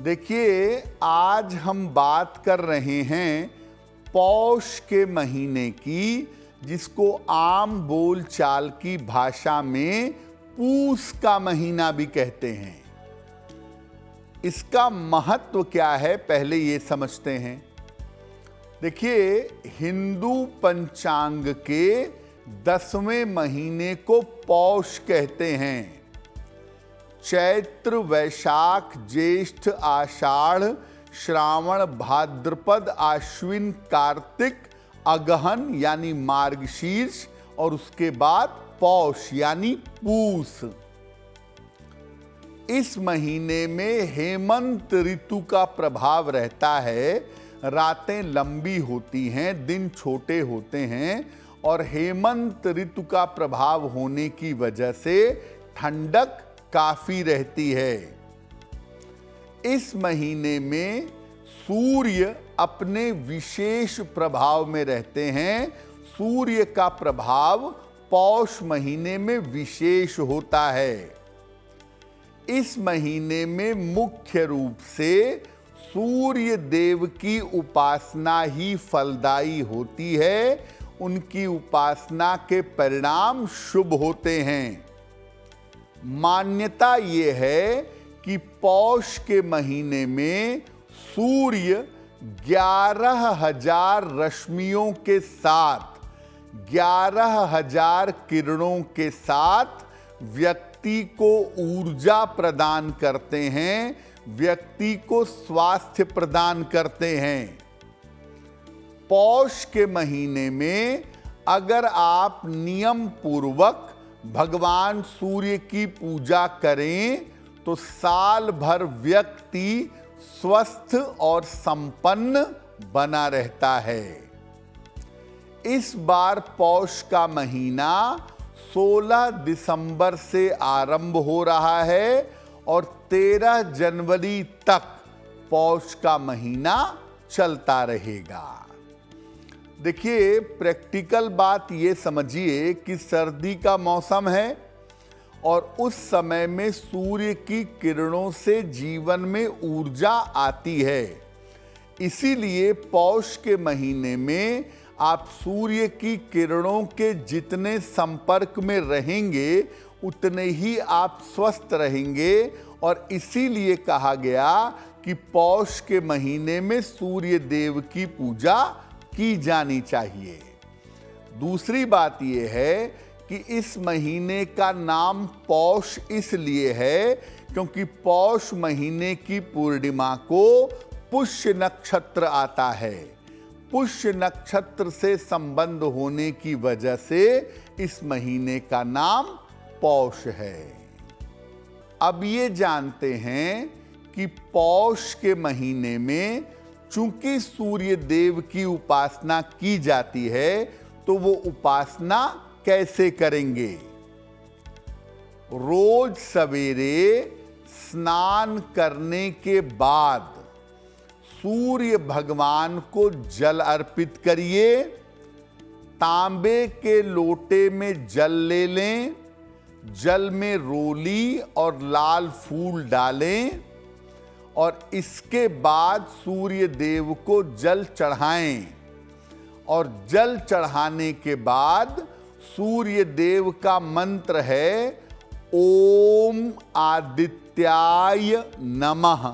देखिए, आज हम बात कर रहे हैं पौष के महीने की, जिसको आम बोलचाल की भाषा में पूस का महीना भी कहते हैं। इसका महत्व क्या है, पहले ये समझते हैं। देखिए, हिंदू पंचांग के 10वें महीने को पौष कहते हैं। चैत्र, वैशाख, ज्येष्ठ, आषाढ़, श्रावण, भाद्रपद, आश्विन, कार्तिक, अगहन यानी मार्गशीर्ष और उसके बाद पौष यानी पूस। इस महीने में हेमंत ऋतु का प्रभाव रहता है। रातें लंबी होती हैं, दिन छोटे होते हैं और हेमंत ऋतु का प्रभाव होने की वजह से ठंडक काफी रहती है। इस महीने में सूर्य अपने विशेष प्रभाव में रहते हैं। सूर्य का प्रभाव पौष महीने में विशेष होता है। इस महीने में मुख्य रूप से सूर्य देव की उपासना ही फलदायी होती है। उनकी उपासना के परिणाम शुभ होते हैं। मान्यता ये है कि पौष के महीने में सूर्य 11,000 रश्मियों के साथ, 11,000 किरणों के साथ व्यक्ति को ऊर्जा प्रदान करते हैं, व्यक्ति को स्वास्थ्य प्रदान करते हैं। पौष के महीने में अगर आप नियम पूर्वक भगवान सूर्य की पूजा करें तो साल भर व्यक्ति स्वस्थ और संपन्न बना रहता है। इस बार पौष का महीना 16 दिसंबर से आरंभ हो रहा है और 13 जनवरी तक पौष का महीना चलता रहेगा। देखिए, प्रैक्टिकल बात ये समझिए कि सर्दी का मौसम है और उस समय में सूर्य की किरणों से जीवन में ऊर्जा आती है। इसीलिए पौष के महीने में आप सूर्य की किरणों के जितने संपर्क में रहेंगे उतने ही आप स्वस्थ रहेंगे और इसीलिए कहा गया कि पौष के महीने में सूर्य देव की पूजा की जानी चाहिए। दूसरी बात यह है कि इस महीने का नाम पौष इसलिए है क्योंकि पौष महीने की पूर्णिमा को पुष्य नक्षत्र आता है। पुष्य नक्षत्र से संबंध होने की वजह से इस महीने का नाम पौष है। अब ये जानते हैं कि पौष के महीने में चूंकि सूर्य देव की उपासना की जाती है तो वो उपासना कैसे करेंगे। रोज सवेरे स्नान करने के बाद सूर्य भगवान को जल अर्पित करिए। तांबे के लोटे में जल ले लें, जल में रोली और लाल फूल डालें और इसके बाद सूर्य देव को जल चढ़ाएं और जल चढ़ाने के बाद सूर्य देव का मंत्र है ओम आदित्याय नमः।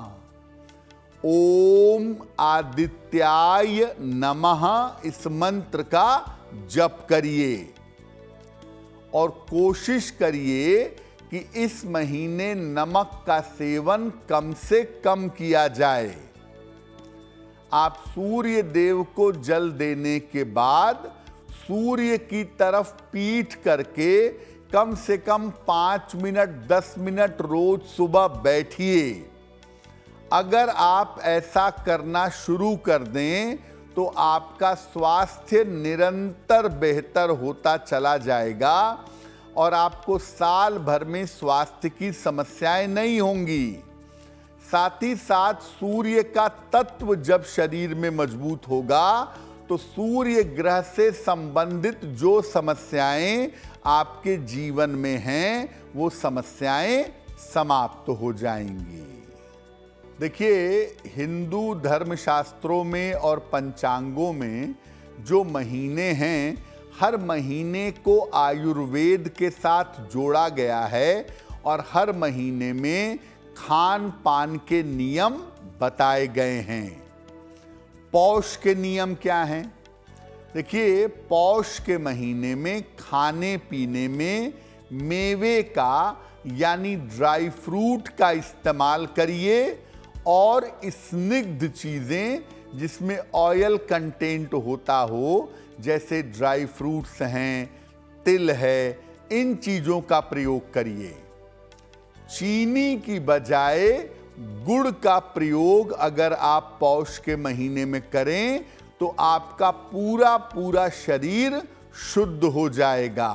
ओम आदित्याय नमः इस मंत्र का जप करिए और कोशिश करिए कि इस महीने नमक का सेवन कम से कम किया जाए। आप सूर्य देव को जल देने के बाद सूर्य की तरफ पीठ करके कम से कम 5 मिनट 10 मिनट रोज सुबह बैठिए। अगर आप ऐसा करना शुरू कर दें तो आपका स्वास्थ्य निरंतर बेहतर होता चला जाएगा और आपको साल भर में स्वास्थ्य की समस्याएं नहीं होंगी। साथ ही साथ सूर्य का तत्व जब शरीर में मजबूत होगा तो सूर्य ग्रह से संबंधित जो समस्याएं आपके जीवन में हैं वो समस्याएं समाप्त हो जाएंगी। देखिए, हिंदू धर्मशास्त्रों में और पंचांगों में जो महीने हैं, हर महीने को आयुर्वेद के साथ जोड़ा गया है और हर महीने में खान पान के नियम बताए गए हैं। पौष के नियम क्या हैं? देखिए, पौष के महीने में खाने पीने में मेवे का यानी ड्राई फ्रूट का इस्तेमाल करिए और स्निग्ध चीजें जिसमें ऑयल कंटेंट होता हो, जैसे ड्राई फ्रूट्स हैं, तिल है, इन चीजों का प्रयोग करिए। चीनी की बजाय गुड़ का प्रयोग अगर आप पौष के महीने में करें तो आपका पूरा पूरा शरीर शुद्ध हो जाएगा।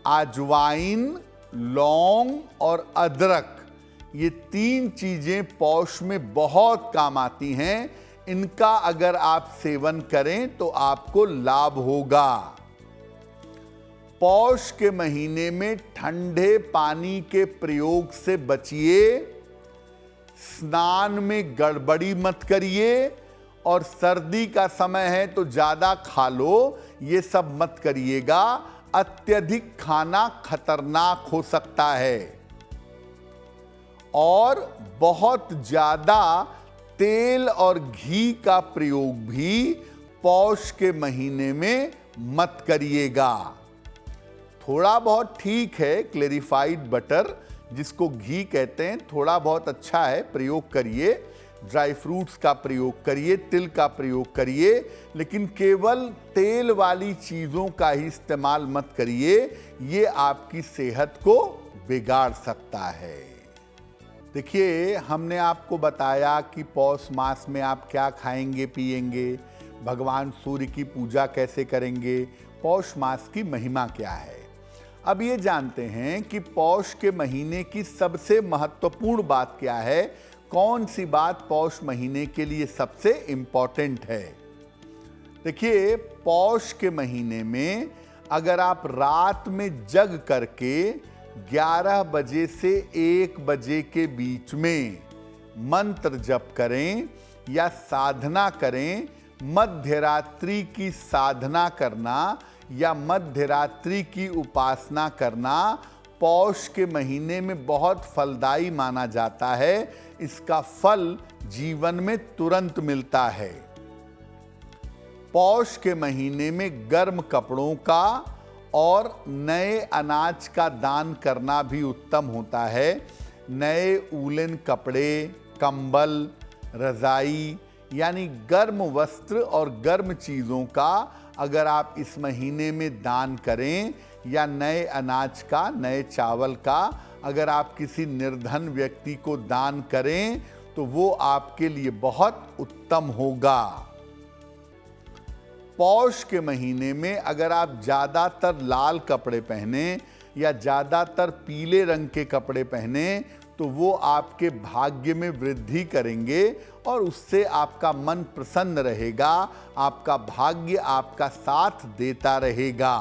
अजवाइन, लौंग और अदरक, ये 3 चीजें पौष में बहुत काम आती हैं। इनका अगर आप सेवन करें तो आपको लाभ होगा। पौष के महीने में ठंडे पानी के प्रयोग से बचिए, स्नान में गड़बड़ी मत करिए और सर्दी का समय है तो ज्यादा खा लो, ये सब मत करिएगा। अत्यधिक खाना खतरनाक हो सकता है और बहुत ज्यादा तेल और घी का प्रयोग भी पौष के महीने में मत करिएगा। थोड़ा बहुत ठीक है, क्लेरिफाइड बटर जिसको घी कहते हैं, थोड़ा बहुत अच्छा है, प्रयोग करिए। ड्राई फ्रूट्स का प्रयोग करिए, तिल का प्रयोग करिए, लेकिन केवल तेल वाली चीज़ों का ही इस्तेमाल मत करिए, ये आपकी सेहत को बिगाड़ सकता है। देखिए, हमने आपको बताया कि पौष मास में आप क्या खाएंगे पिएंगे, भगवान सूर्य की पूजा कैसे करेंगे, पौष मास की महिमा क्या है। अब ये जानते हैं कि पौष के महीने की सबसे महत्वपूर्ण बात क्या है, कौन सी बात पौष महीने के लिए सबसे इंपॉर्टेंट है। देखिए, पौष के महीने में अगर आप रात में जग करके 11 बजे से 1 बजे के बीच में मंत्र जप करें या साधना करें, मध्य रात्रि की साधना करना या मध्य रात्रि की उपासना करना पौष के महीने में बहुत फलदायी माना जाता है। इसका फल जीवन में तुरंत मिलता है। पौष के महीने में गर्म कपड़ों का और नए अनाज का दान करना भी उत्तम होता है। नए ऊलन कपड़े, कंबल, रजाई यानी गर्म वस्त्र और गर्म चीज़ों का अगर आप इस महीने में दान करें या नए अनाज का, नए चावल का अगर आप किसी निर्धन व्यक्ति को दान करें तो वो आपके लिए बहुत उत्तम होगा। पौष के महीने में अगर आप ज़्यादातर लाल कपड़े पहने या ज़्यादातर पीले रंग के कपड़े पहने तो वो आपके भाग्य में वृद्धि करेंगे और उससे आपका मन प्रसन्न रहेगा, आपका भाग्य आपका साथ देता रहेगा।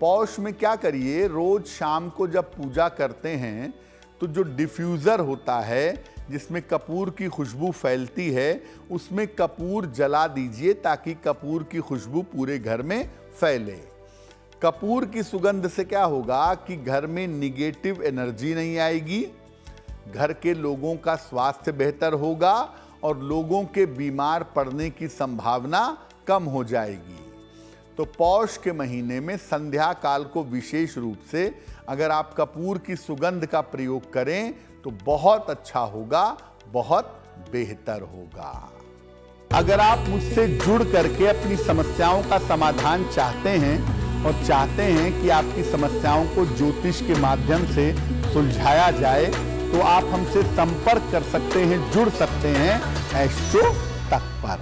पौष में क्या करिए, रोज शाम को जब पूजा करते हैं तो जो डिफ्यूज़र होता है जिसमें कपूर की खुशबू फैलती है, उसमें कपूर जला दीजिए ताकि कपूर की खुशबू पूरे घर में फैले। कपूर की सुगंध से क्या होगा कि घर में निगेटिव एनर्जी नहीं आएगी, घर के लोगों का स्वास्थ्य बेहतर होगा और लोगों के बीमार पड़ने की संभावना कम हो जाएगी। तो पौष के महीने में संध्या काल को विशेष रूप से अगर आप कपूर की सुगंध का प्रयोग करें तो बहुत अच्छा होगा, बहुत बेहतर होगा। अगर आप मुझसे जुड़ करके अपनी समस्याओं का समाधान चाहते हैं और चाहते हैं कि आपकी समस्याओं को ज्योतिष के माध्यम से सुलझाया जाए तो आप हमसे संपर्क कर सकते हैं, जुड़ सकते हैं एस्ट्रो तक पर।